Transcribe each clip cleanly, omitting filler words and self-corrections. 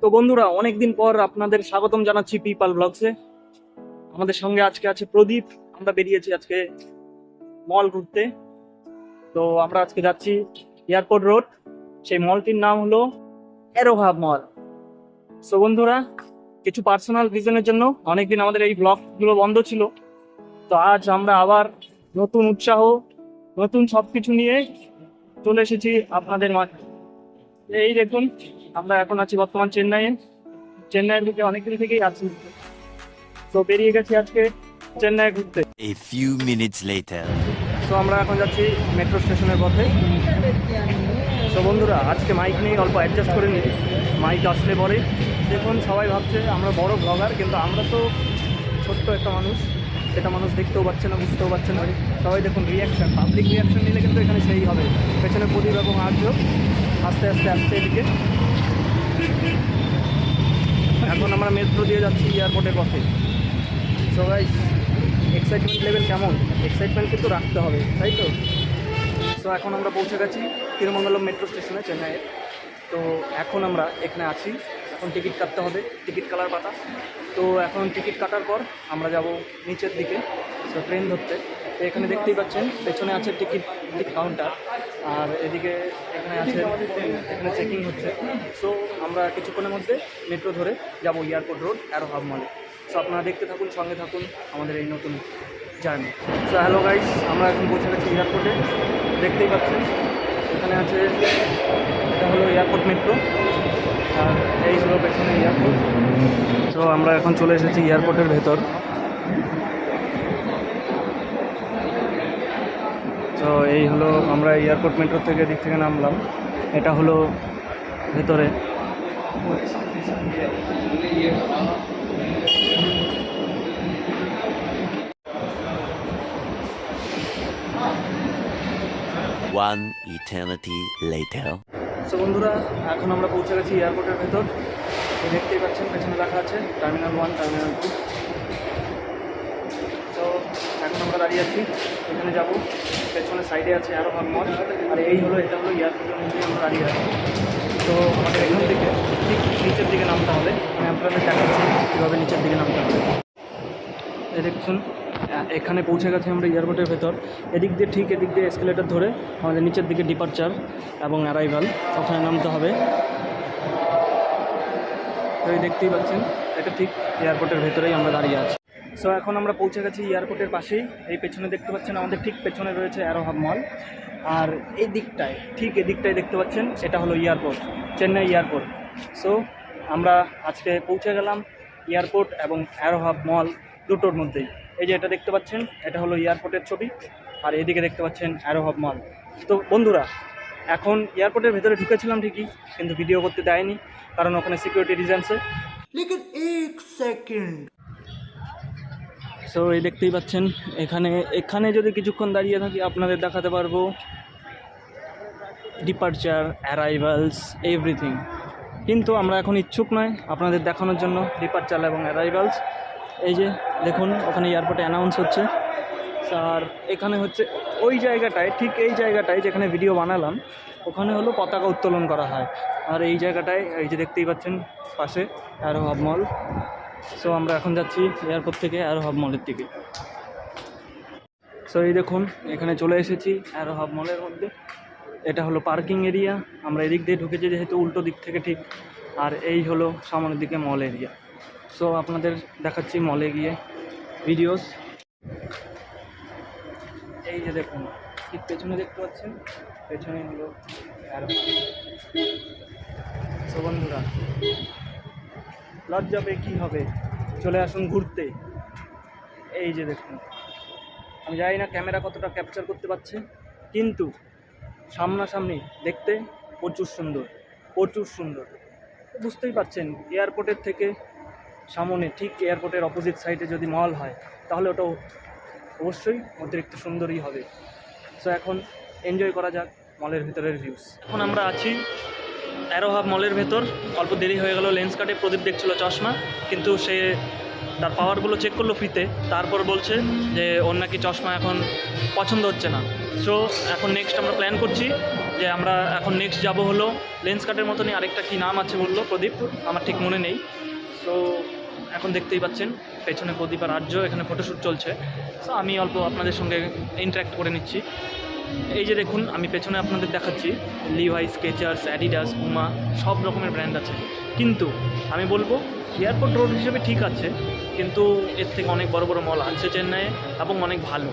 তো বন্ধুরা, অনেকদিন পর আপনাদের স্বাগতম জানাচ্ছি পিপাল ব্লগসে। আমাদের সঙ্গে আজকে আছে প্রদীপ। আমরা বেরিয়েছি আজকে মল ঘুরতে। তো আমরা আজকে যাচ্ছি এয়ারপোর্ট রোড। সেই মলটির নাম হলো অ্যারোহাব মল। তো বন্ধুরা, কিছু পার্সোনাল রিজনের জন্য অনেকদিন আমাদের এই ব্লগ গুলো বন্ধ ছিল। তো আজ আমরা আবার নতুন উৎসাহ, নতুন সবকিছু নিয়ে চলে এসেছি আপনাদের মাঝে। এই দেখুন, আমরা এখন আছি বর্তমান চেন্নাইয়ের দিকে অনেকদিন থেকেই আছি। তো বেরিয়ে গেছি আজকে চেন্নাই ঘুরতে। A few minutes later. তো আমরা এখন যাচ্ছি মেট্রো স্টেশনের পথে। তো বন্ধুরা, আজকে মাইক নিয়ে অল্প অ্যাডজাস্ট করে নিই, মাইক আসলে পরে। দেখুন, সবাই ভাবছে আমরা বড় ব্লগার, কিন্তু আমরা তো ছোট্ট একটা মানুষ। সেটা মানুষ দেখতেও পাচ্ছে না, বুঝতেও পারছে না। সবাই দেখুন রিয়াকশান, পাবলিক রিয়াকশান নিলে কিন্তু এখানে সেই হবে। পেছনে প্রদীপ এবং আর্য আস্তে আস্তে আসছে এদিকে। এখন আমরা মেট্রো দিয়ে যাচ্ছি এয়ারপোর্টের পথে। সো গাইস, এক্সাইটমেন্ট লেভেল কেমন? এক্সাইটমেন্ট কিন্তু রাখতে হবে, তাই তো? সো এখন আমরা পৌঁছে গেছি তিরুমঙ্গলম মেট্রো স্টেশনে, চেন্নাইয়ের। তো এখন আমরা এখানে আছি। এখন টিকিট কাটতে হবে, টিকিট কালার পাতা। তো এখন টিকিট কাটার পর আমরা যাব নিচের দিকে, তো ট্রেন ধরতে। তো এখানে দেখতেই পাচ্ছেন পেছনে আছে টিকিট কাউন্টার, আর এদিকে এখানে আছে, এখানে চেকিং হচ্ছে। সো আমরা কিছুক্ষণের মধ্যে মেট্রো ধরে যাব এয়ারপোর্ট রোড অ্যারোহাব মলে। সো আপনারা দেখতে থাকুন, সঙ্গে থাকুন আমাদের এই নতুন জার্নি। সো হ্যালো গাইস, আমরা এখন পৌঁছে গেছি এয়ারপোর্টে। দেখতেই পাচ্ছেন এখানে আছে, এটা হলো এয়ারপোর্ট মেট্রো, আর এই হলো পেছনে এয়ারপোর্ট। তো আমরা এখন চলে এসেছি এয়ারপোর্টের ভেতর। তো এই হলো, আমরা এয়ারপোর্ট মেট্রো থেকে দিক থেকে নামলাম। এটা হলো ভেতরে। One eternity later. তো বন্ধুরা, এখন আমরা পৌঁছে গেছি এয়ারপোর্টের ভেতর। তো দেখতেই পাচ্ছেন পেছনে লেখা আছে টার্মিনাল 1, টার্মিনাল 2। তো এখন আমরা দাঁড়িয়ে আছি, এখানে যাব। পেছনে সাইডে আছে অ্যারোহাব মল, আর এই হলো, এটা হলো এয়ারপোর্টের মধ্যে আমরা দাঁড়িয়ে আছি। তো আমাদের এখান থেকে ঠিক নিচের দিকে নামতে হবে। আমি আপনাদের দেখাচ্ছি কীভাবে নিচের দিকে নামতে হবে। এই দেখুন, এখানে পৌঁছে গেছি আমরা এয়ারপোর্টের ভেতর। এদিক দিয়ে, ঠিক এদিক দিয়ে এসকেলেটর ধরে আমাদের নিচের দিকে ডিপারচার এবং অ্যারাইভাল, ওখানে নামতে হবে। তো এই দেখতেই পাচ্ছেন, এটা ঠিক এয়ারপোর্টের ভেতরেই আমরা দাঁড়িয়ে আছি। সো এখন আমরা পৌঁছে গেছি এয়ারপোর্টের পাশেই। এই পেছনে দেখতে পাচ্ছেন আমাদের ঠিক পেছনে রয়েছে অ্যারোহাব মল, আর এই দিকটায়, ঠিক এদিকটায় দেখতে পাচ্ছেন, এটা হলো এয়ারপোর্ট, চেন্নাই এয়ারপোর্ট। সো আমরা আজকে পৌঁছে গেলাম এয়ারপোর্ট এবং অ্যারোহাব মল দুটোর মধ্যেই। এই যে এটা দেখতে পাচ্ছেন, এটা হলো এয়ারপোর্টের ছবি, আর এদিকে দেখতে পাচ্ছেন অ্যারোহাব মল। তো বন্ধুরা, এখন এয়ারপোর্টের ভেতরে ঢুকেছিলাম ঠিকই, কিন্তু ভিডিও করতে দেয়নি, কারণ ওখানে সিকিউরিটি রিজনসে। लेकिन एक सेकंड। সো এই দেখতেই পাচ্ছেন, এখানে যদি কিছুক্ষণ দাঁড়িয়ে থাকি আপনাদের দেখাতে পারবো ডিপারচার, অ্যারাইভালস, এভরিথিং। কিন্তু আমরা এখন ইচ্ছুক নয় আপনাদের দেখানোর জন্য ডিপারচার এবং অ্যারাইভালস। এই যে দেখুন, ওখানে এয়ারপোর্টে অ্যানাউন্স হচ্ছে। আর এখানে হচ্ছে ওই জায়গাটায়, ঠিক এই জায়গাটায় যেখানে ভিডিও বানালাম, ওখানে হলো পতাকা উত্তোলন করা হয়। আর এই জায়গাটায়, এই যে দেখতেই পাচ্ছেন পাশে অ্যারোহাব মল। সো আমরা এখন যাচ্ছি এয়ারপোর্ট থেকে অ্যারোহাব মলের দিকে। সো এই দেখুন, এখানে চলে এসেছি অ্যারোহাব মলের মধ্যে। এটা হলো পার্কিং এরিয়া। আমরা এদিক দিয়ে ঢুকেছি যেহেতু, উল্টো দিক থেকে ঠিক। আর এই হলো সামনের দিকে মল এরিয়া। সো আপনাদের দেখাচ্ছি মলে গিয়ে ভিডিওস। এই যে দেখুন, ঠিক পেছনে দেখতে পাচ্ছেন, পেছনে হলো অ্যারোহাব। সো বন্ধুরা, লজ্জা পেয়ে কী হবে, চলে আসুন ঘুরতে। এই যে দেখুন, আমি জানি না ক্যামেরা কতটা ক্যাপচার করতে পারছে, কিন্তু সামনাসামনি দেখতে প্রচুর সুন্দর, প্রচুর সুন্দর। বুঝতেই পারছেন, এয়ারপোর্টের থেকে সামনে, ঠিক এয়ারপোর্টের অপোজিট সাইডে যদি মল হয়, তাহলে ওটা অবশ্যই অতিরিক্ত সুন্দরই হবে। সো এখন এনজয় করা যাক মলের ভিতরের ভিউস। এখন আমরা আছি অ্যারোহাব মলের ভেতর। অল্প দেরি হয়ে গেল লেন্স কাটে। প্রদীপ দেখছিল চশমা, কিন্তু সে তার পাওয়ারগুলো চেক করলো ফ্রিতে, তারপর বলছে যে ওর নাকি চশমা এখন পছন্দ হচ্ছে না। সো এখন নেক্সট আমরা প্ল্যান করছি যে আমরা এখন নেক্সট যাব হলো লেন্স কাটের মতনই আরেকটা কি নাম আছে বললো প্রদীপ, আমার ঠিক মনে নেই। সো এখন দেখতেই পাচ্ছেন পেছনে প্রদীপ আর আর্য, এখানে ফটোশ্যুট চলছে। সো আমি অল্প আপনাদের সঙ্গে ইন্টারাক্ট করে নিচ্ছি। এই যে দেখুন আমি পেছনে আপনাদের দেখাচ্ছি, লিভাই, স্কেচার্স, অ্যাডিডাস, পুমা সব রকমের ব্র্যান্ড আছে। কিন্তু আমি বলবো এয়ারপোর্ট রোড হিসেবে ঠিক আছে, কিন্তু এর থেকে অনেক বড় বড় মল আছে চেন্নাইয়ে এবং অনেক ভালো।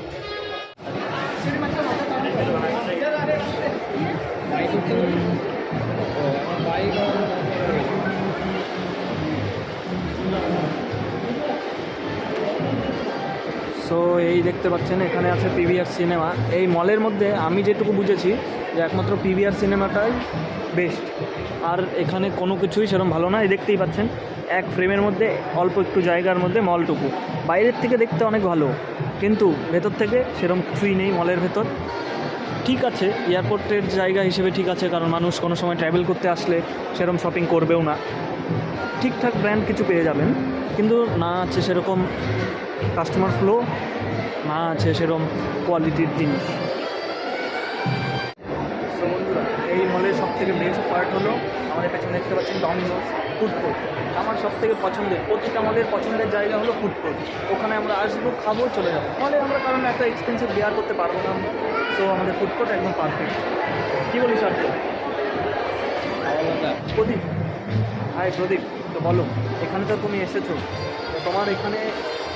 সো এই দেখতে পাচ্ছেন এখানে আছে পিভিআর সিনেমা। এই মলের মধ্যে আমি যেটুকু বুঝেছি যে একমাত্র পিভিআর সিনেমাটাই বেস্ট, আর এখানে কোনো কিছুই সেরকম ভালো না। এই দেখতেই পাচ্ছেন এক ফ্রেমের মধ্যে অল্প একটু জায়গার মধ্যে মলটুকু, বাইরের থেকে দেখতে অনেক ভালো, কিন্তু ভেতর থেকে সেরকম কিছুই নেই মলের ভেতর। ঠিক আছে এয়ারপোর্টের জায়গা হিসেবে ঠিক আছে, কারণ মানুষ কোনো সময় ট্রাভেল করতে আসলে সেরকম শপিং করবেও না, ঠিকঠাক ব্র্যান্ড কিছু পেয়ে যাবেন, কিন্তু না আছে সেরকম কাস্টমার ফ্লো, না আছে সেরকম কোয়ালিটির জিনিস। সো বন্ধুরা এই মলের সবথেকে বেস্ট পার্ট হলো আমাদের পেছনে দেখতে পাচ্ছেন ডমিনোস ফুড কোর্ট। আমার সবথেকে পছন্দের, প্রতিটা মলের পছন্দের জায়গা হলো ফুড কোর্ট। ওখানে আমরা আসবো, খাবো, চলে যাবো। মলে আমরা কারণ এত এক্সপেন্সিভ বেয়ার করতে পারবো না আমরা, সো আমাদের ফুড কোর্ট একদম পারফেক্ট। কী বলিস আর প্রদীপ? হাই প্রদীপ, তো বলো এখানে তো তুমি এসেছো, তো তোমার এখানে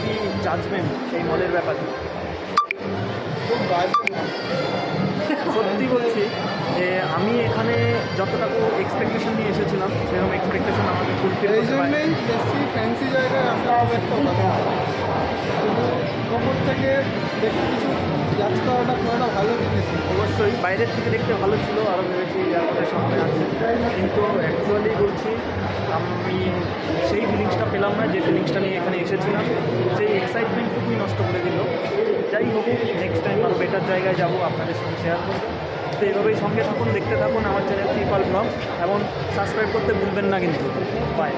কি জাজমেন্ট এই মলের ব্যাপারে? সত্যি বলছি যে আমি এখানে যতটুকু এক্সপেকটেশন নিয়ে এসেছিলাম সেরকম এক্সপেকটেশন আমাকে ফুলফিল এই করতে পারি। জন্যই বেশি ফ্যান্সি জায়গায় আসা হবে একটা কথা। শুধু ওপর থেকে দেখে কিছু জাজ করাটা পুরোটা ভালো জিনিস। অবশ্যই বাইরের থেকে দেখতে ভালো ছিল, আরও ভেবেছি এয়ারপোর্টের সামনে আছে, কিন্তু অ্যাকচুয়ালি বলছি আমি সেই ফিলিংসটা পেলাম না যে ফিলিংসটা নিয়ে এখানে এসেছিলাম। সেই এক্সাইটমেন্টটুকুই নষ্ট করে দিল। যাই হোক নেক্সট টাইম আরও বেটার জায়গায় যাব, আপনাদের সঙ্গে শেয়ার করবো। তো এইভাবেই সঙ্গে থাকুন, দেখতে থাকুন আমার চ্যানেল ত্রিপাল ব্লগ, এবং সাবস্ক্রাইব করতে ভুলবেন না কিন্তু। বাই।